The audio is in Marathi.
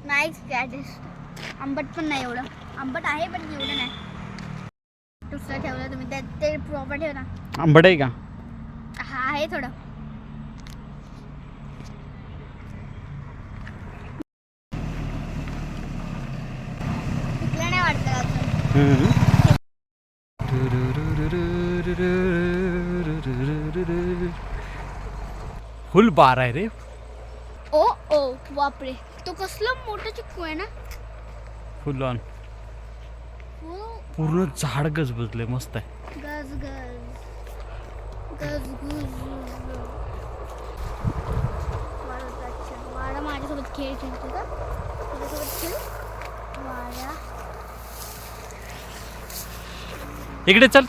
Nice taste. आंबट पण नाही एवढं. आंबट आहे पण एवढं नाही. दुसरं ठेवलं तुम्ही ते प्रॉपर ठेव ना. आंबट आहे का? हा आहे थोडं. पिकलं नाही वाटतं अजून. फुल बार आहे रे. ओ बापरे, तो कसला मोठा चिक्कू आहे ना. फुल ऑन. हो. पूर्ण झाड गजबजले. मस्त आहे. गज गज गज गुज. वाडा माझ्यासोबत खेळ खेळतो का? तुझ्यासोबत खेळ वाडा. इकडे चल.